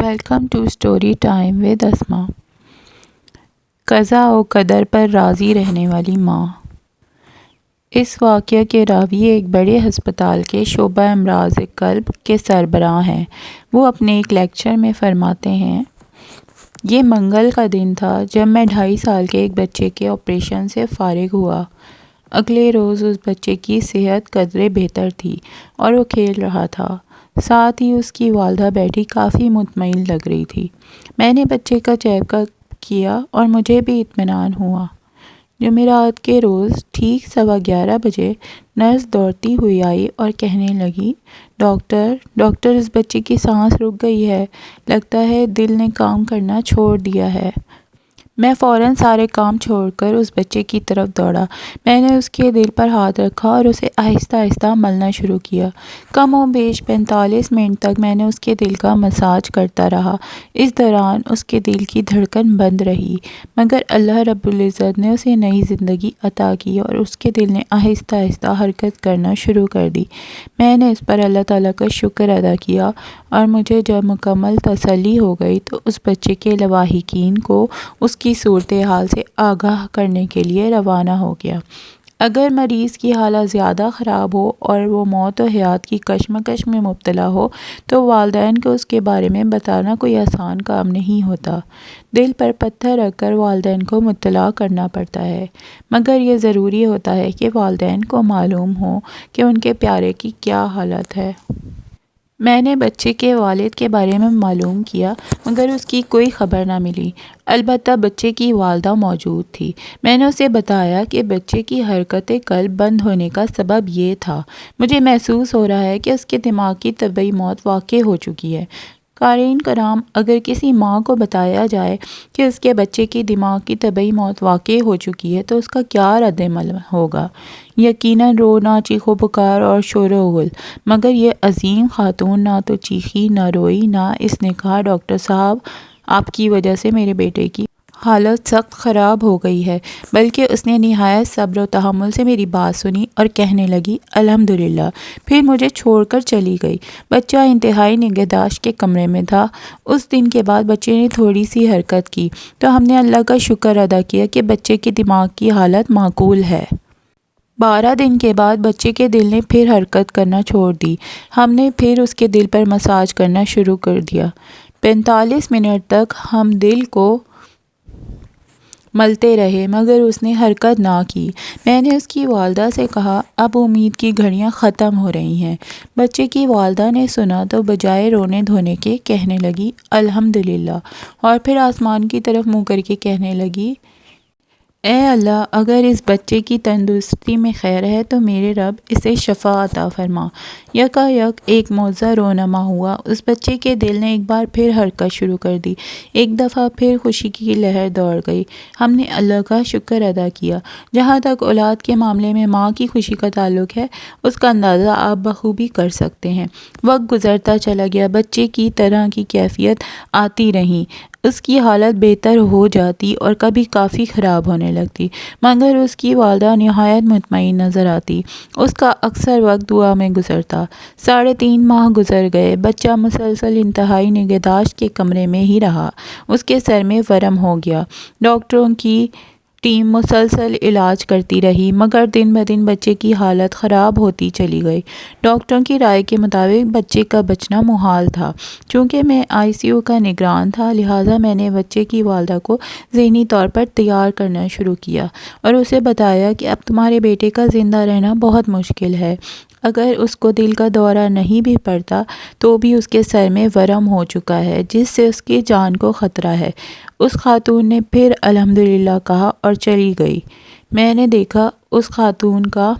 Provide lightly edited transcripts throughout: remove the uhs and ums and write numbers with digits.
Welcome to story time with Asma. قضا و قدر پر راضی رہنے والی ماں۔ اس واقعہ کے راوی ایک بڑے ہسپتال کے شعبہ امراض قلب کے سربراہ ہیں۔ وہ اپنے ایک لیکچر میں فرماتے ہیں، یہ منگل کا دن تھا جب میں 2.5 سال کے ایک بچے کے آپریشن سے فارغ ہوا۔ اگلے روز اس بچے کی صحت قدرے بہتر تھی اور وہ کھیل رہا تھا۔ ساتھ ہی اس کی والدہ بیٹھی کافی مطمئن لگ رہی تھی۔ میں نے بچے کا چیک اپ کیا اور مجھے بھی اطمینان ہوا۔ جمعرات کے روز ٹھیک 11:15 بجے نرس دوڑتی ہوئی آئی اور کہنے لگی، ڈاکٹر اس بچے کی سانس رک گئی ہے، لگتا ہے دل نے کام کرنا چھوڑ دیا ہے۔ میں فوراً سارے کام چھوڑ کر اس بچے کی طرف دوڑا۔ میں نے اس کے دل پر ہاتھ رکھا اور اسے آہستہ آہستہ ملنا شروع کیا۔ کم و بیش 45 منٹ تک میں نے اس کے دل کا مساج کرتا رہا۔ اس دوران اس کے دل کی دھڑکن بند رہی، مگر اللہ رب العزت نے اسے نئی زندگی عطا کی اور اس کے دل نے آہستہ آہستہ حرکت کرنا شروع کر دی۔ میں نے اس پر اللہ تعالیٰ کا شکر ادا کیا اور مجھے جب مکمل تسلی ہو گئی تو اس بچے کے لواحقین کو اس کی صورتحال سے آگاہ کرنے کے لیے روانہ ہو گیا۔ اگر مریض کی حالت زیادہ خراب ہو اور وہ موت و حیات کی کشمکش میں مبتلا ہو تو والدین کو اس کے بارے میں بتانا کوئی آسان کام نہیں ہوتا۔ دل پر پتھر رکھ کر والدین کو مطلع کرنا پڑتا ہے، مگر یہ ضروری ہوتا ہے کہ والدین کو معلوم ہو کہ ان کے پیارے کی کیا حالت ہے۔ میں نے بچے کے والد کے بارے میں معلوم کیا، مگر اس کی کوئی خبر نہ ملی۔ البتہ بچے کی والدہ موجود تھی۔ میں نے اسے بتایا کہ بچے کی حرکت قلب بند ہونے کا سبب یہ تھا۔ مجھے محسوس ہو رہا ہے کہ اس کے دماغ کی طبعی موت واقع ہو چکی ہے۔ قارئین کرام، اگر کسی ماں کو بتایا جائے کہ اس کے بچے کی دماغ کی طبعی موت واقع ہو چکی ہے تو اس کا کیا رد عمل ہوگا؟ یقیناً رونا، چیخ و پکار اور شور و غل۔ مگر یہ عظیم خاتون نہ تو چیخی، نہ روئی، نہ اس نے کہا، ڈاکٹر صاحب آپ کی وجہ سے میرے بیٹے کی حالت سخت خراب ہو گئی ہے، بلکہ اس نے نہایت صبر و تحمل سے میری بات سنی اور کہنے لگی الحمدللہ، پھر مجھے چھوڑ کر چلی گئی۔ بچہ انتہائی نگہداشت کے کمرے میں تھا۔ اس دن کے بعد بچے نے تھوڑی سی حرکت کی تو ہم نے اللہ کا شکر ادا کیا کہ بچے کے دماغ کی حالت معقول ہے۔ 12 دن کے بعد بچے کے دل نے پھر حرکت کرنا چھوڑ دی۔ ہم نے پھر اس کے دل پر مساج کرنا شروع کر دیا۔ 45 منٹ تک ہم دل کو ملتے رہے، مگر اس نے حرکت نہ کی۔ میں نے اس کی والدہ سے کہا، اب امید کی گھڑیاں ختم ہو رہی ہیں۔ بچے کی والدہ نے سنا تو بجائے رونے دھونے کے کہنے لگی الحمدللہ، اور پھر آسمان کی طرف منہ کر کے کہنے لگی، اے اللہ، اگر اس بچے کی تندرستی میں خیر ہے تو میرے رب اسے شفا عطا فرما۔ یکا یک ایک معجزہ رونما ہوا۔ اس بچے کے دل نے ایک بار پھر حرکت شروع کر دی۔ ایک دفعہ پھر خوشی کی لہر دوڑ گئی۔ ہم نے اللہ کا شکر ادا کیا۔ جہاں تک اولاد کے معاملے میں ماں کی خوشی کا تعلق ہے، اس کا اندازہ آپ بخوبی کر سکتے ہیں۔ وقت گزرتا چلا گیا، بچے کی طرح کی کیفیت آتی رہی، اس کی حالت بہتر ہو جاتی اور کبھی کافی خراب ہونے لگتی، مگر اس کی والدہ نہایت مطمئن نظر آتی۔ اس کا اکثر وقت دعا میں گزرتا۔ 3.5 ماہ گزر گئے۔ بچہ مسلسل انتہائی نگہداشت کے کمرے میں ہی رہا۔ اس کے سر میں ورم ہو گیا۔ ڈاکٹروں کی ٹیم مسلسل علاج کرتی رہی، مگر دن بدن بچے کی حالت خراب ہوتی چلی گئی۔ ڈاکٹروں کی رائے کے مطابق بچے کا بچنا محال تھا۔ چونکہ میں ICU کا نگران تھا، لہٰذا میں نے بچے کی والدہ کو ذہنی طور پر تیار کرنا شروع کیا اور اسے بتایا کہ اب تمہارے بیٹے کا زندہ رہنا بہت مشکل ہے۔ اگر اس کو دل کا دورہ نہیں بھی پڑتا تو بھی اس کے سر میں ورم ہو چکا ہے، جس سے اس کی جان کو خطرہ ہے۔ اس خاتون نے پھر الحمدللہ کہا اور چلی گئی۔ میں نے دیکھا اس خاتون کا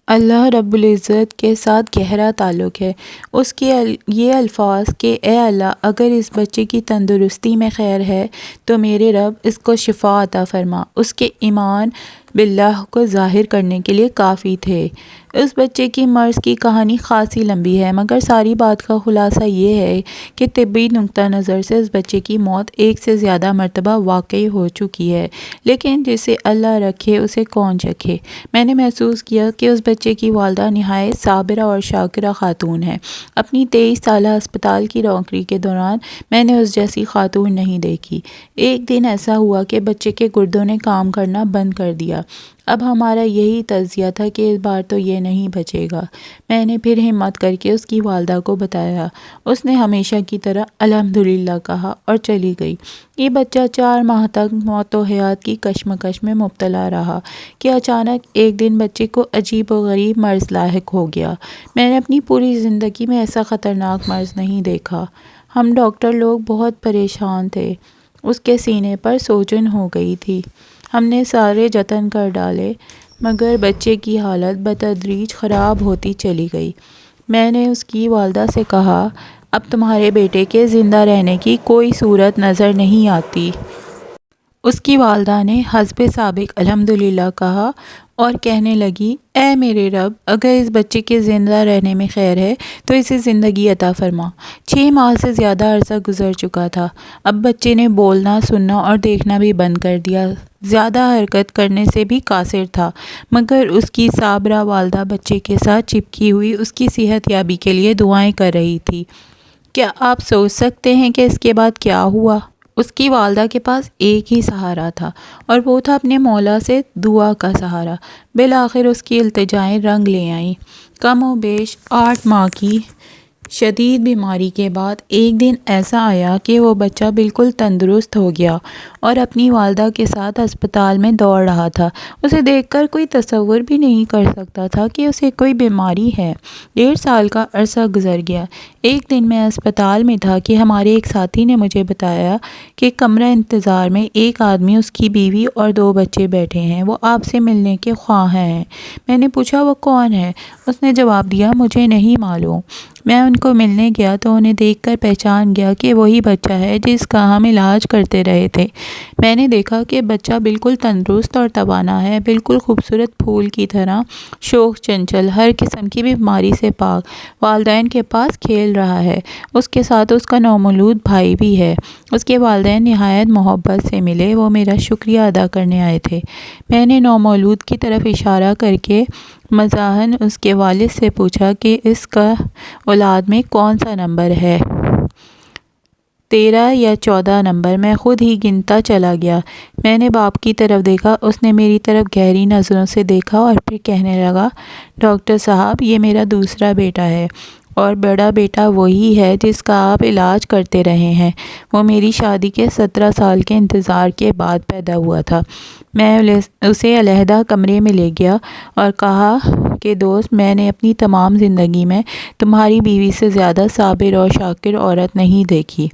اللہ رب العزت کے ساتھ گہرا تعلق ہے۔ اس کے یہ الفاظ کہ اے اللہ، اگر اس بچے کی تندرستی میں خیر ہے تو میرے رب اس کو شفا عطا فرما، اس کے ایمان باللہ کو ظاہر کرنے کے لیے کافی تھے۔ اس بچے کی مرض کی کہانی خاصی لمبی ہے، مگر ساری بات کا خلاصہ یہ ہے کہ طبی نقطہ نظر سے اس بچے کی موت ایک سے زیادہ مرتبہ واقع ہو چکی ہے، لیکن جسے اللہ رکھے اسے کون چکھے۔ میں نے محسوس کیا کہ اس بچے کی والدہ نہایت صابرہ اور شاکرہ خاتون ہے۔ اپنی 23 سالہ ہسپتال کی نوکری کے دوران میں نے اس جیسی خاتون نہیں دیکھی۔ ایک دن ایسا ہوا کہ بچے کے گردوں نے کام کرنا بند کر دیا۔ اب ہمارا یہی تجزیہ تھا کہ اس بار تو یہ نہیں بچے گا۔ میں نے پھر ہمت کر کے اس کی والدہ کو بتایا۔ اس نے ہمیشہ کی طرح الحمدللہ کہا اور چلی گئی۔ یہ بچہ 4 ماہ تک موت و حیات کی کشمکش میں مبتلا رہا کہ اچانک ایک دن بچے کو عجیب و غریب مرض لاحق ہو گیا۔ میں نے اپنی پوری زندگی میں ایسا خطرناک مرض نہیں دیکھا۔ ہم ڈاکٹر لوگ بہت پریشان تھے۔ اس کے سینے پر سوجن ہو گئی تھی۔ ہم نے سارے جتن کر ڈالے، مگر بچے کی حالت بتدریج خراب ہوتی چلی گئی۔ میں نے اس کی والدہ سے کہا، اب تمہارے بیٹے کے زندہ رہنے کی کوئی صورت نظر نہیں آتی۔ اس کی والدہ نے حسب سابق الحمدللہ کہا اور کہنے لگی، اے میرے رب، اگر اس بچے کے زندہ رہنے میں خیر ہے تو اسے زندگی عطا فرما۔ 6 ماہ سے زیادہ عرصہ گزر چکا تھا۔ اب بچے نے بولنا، سننا اور دیکھنا بھی بند کر دیا۔ زیادہ حرکت کرنے سے بھی قاصر تھا، مگر اس کی صابرہ والدہ بچے کے ساتھ چپکی ہوئی اس کی صحت یابی کے لیے دعائیں کر رہی تھی۔ کیا آپ سوچ سکتے ہیں کہ اس کے بعد کیا ہوا؟ اس کی والدہ کے پاس ایک ہی سہارا تھا اور وہ تھا اپنے مولا سے دعا کا سہارا۔ بالآخر اس کی التجائیں رنگ لے آئیں۔ کم و بیش 8 ماہ کی شدید بیماری کے بعد ایک دن ایسا آیا کہ وہ بچہ بالکل تندرست ہو گیا اور اپنی والدہ کے ساتھ ہسپتال میں دوڑ رہا تھا۔ اسے دیکھ کر کوئی تصور بھی نہیں کر سکتا تھا کہ اسے کوئی بیماری ہے۔ 1.5 سال کا عرصہ گزر گیا۔ ایک دن میں ہسپتال میں تھا کہ ہمارے ایک ساتھی نے مجھے بتایا کہ کمرہ انتظار میں ایک آدمی، اس کی بیوی اور 2 بچے بیٹھے ہیں، وہ آپ سے ملنے کے خواہاں ہیں۔ میں نے پوچھا، وہ کون ہے؟ اس نے جواب دیا، مجھے نہیں معلوم۔ میں ان کو ملنے گیا تو انہیں دیکھ کر پہچان گیا کہ وہی بچہ ہے جس کا ہم علاج کرتے رہے تھے۔ میں نے دیکھا کہ بچہ بالکل تندرست اور توانا ہے، بالکل خوبصورت پھول کی طرح شوخ چنچل، ہر قسم کی بیماری سے پاک، والدین کے پاس کھیل رہا ہے۔ اس کے ساتھ اس کا نومولود بھائی بھی ہے۔ اس کے والدین نہایت محبت سے ملے، وہ میرا شکریہ ادا کرنے آئے تھے۔ میں نے نومولود کی طرف اشارہ کر کے مزاحاً اس کے والد سے پوچھا کہ اس کا اولاد میں کون سا نمبر ہے، 13 یا 14 نمبر؟ میں خود ہی گنتا چلا گیا۔ میں نے باپ کی طرف دیکھا، اس نے میری طرف گہری نظروں سے دیکھا اور پھر کہنے لگا، ڈاکٹر صاحب، یہ میرا دوسرا بیٹا ہے اور بڑا بیٹا وہی ہے جس کا آپ علاج کرتے رہے ہیں۔ وہ میری شادی کے 17 سال کے انتظار کے بعد پیدا ہوا تھا۔ میں اسے علیحدہ کمرے میں لے گیا اور کہا کہ دوست، میں نے اپنی تمام زندگی میں تمہاری بیوی سے زیادہ صابر اور شاکر عورت نہیں دیکھی۔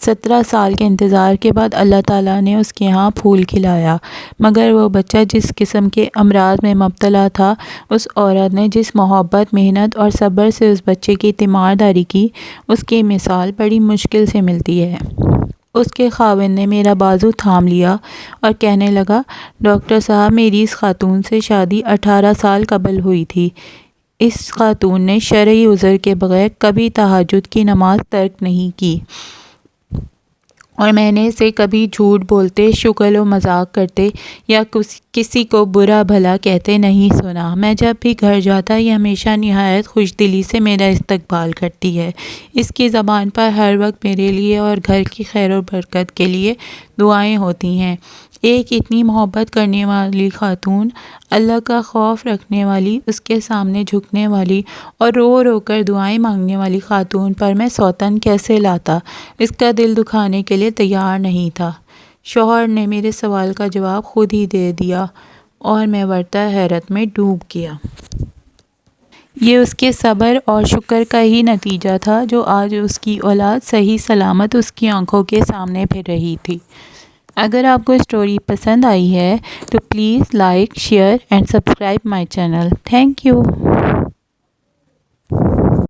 17 سال کے انتظار کے بعد اللہ تعالیٰ نے اس کے ہاں پھول کھلایا، مگر وہ بچہ جس قسم کے امراض میں مبتلا تھا، اس عورت نے جس محبت، محنت اور صبر سے اس بچے کی تیمارداری کی، اس کی مثال بڑی مشکل سے ملتی ہے۔ اس کے خاوند نے میرا بازو تھام لیا اور کہنے لگا، ڈاکٹر صاحب، میری اس خاتون سے شادی 18 سال قبل ہوئی تھی۔ اس خاتون نے شرعی عذر کے بغیر کبھی تہجد کی نماز ترک نہیں کی اور میں نے اسے کبھی جھوٹ بولتے، شغل و مذاق کرتے یا کسی کو برا بھلا کہتے نہیں سنا۔ میں جب بھی گھر جاتا، یہ ہمیشہ نہایت خوش دلی سے میرا استقبال کرتی ہے۔ اس کی زبان پر ہر وقت میرے لیے اور گھر کی خیر و برکت کے لیے دعائیں ہوتی ہیں۔ ایک اتنی محبت کرنے والی خاتون، اللہ کا خوف رکھنے والی، اس کے سامنے جھکنے والی اور رو رو کر دعائیں مانگنے والی خاتون پر میں سوتن کیسے لاتا؟ اس کا دل دکھانے کے لیے تیار نہیں تھا۔ شوہر نے میرے سوال کا جواب خود ہی دے دیا اور میں ورطہ حیرت میں ڈوب گیا۔ یہ اس کے صبر اور شکر کا ہی نتیجہ تھا جو آج اس کی اولاد صحیح سلامت اس کی آنکھوں کے سامنے پھر رہی تھی۔ اگر آپ کو اسٹوری پسند آئی ہے تو please like, share and subscribe my channel. Thank you.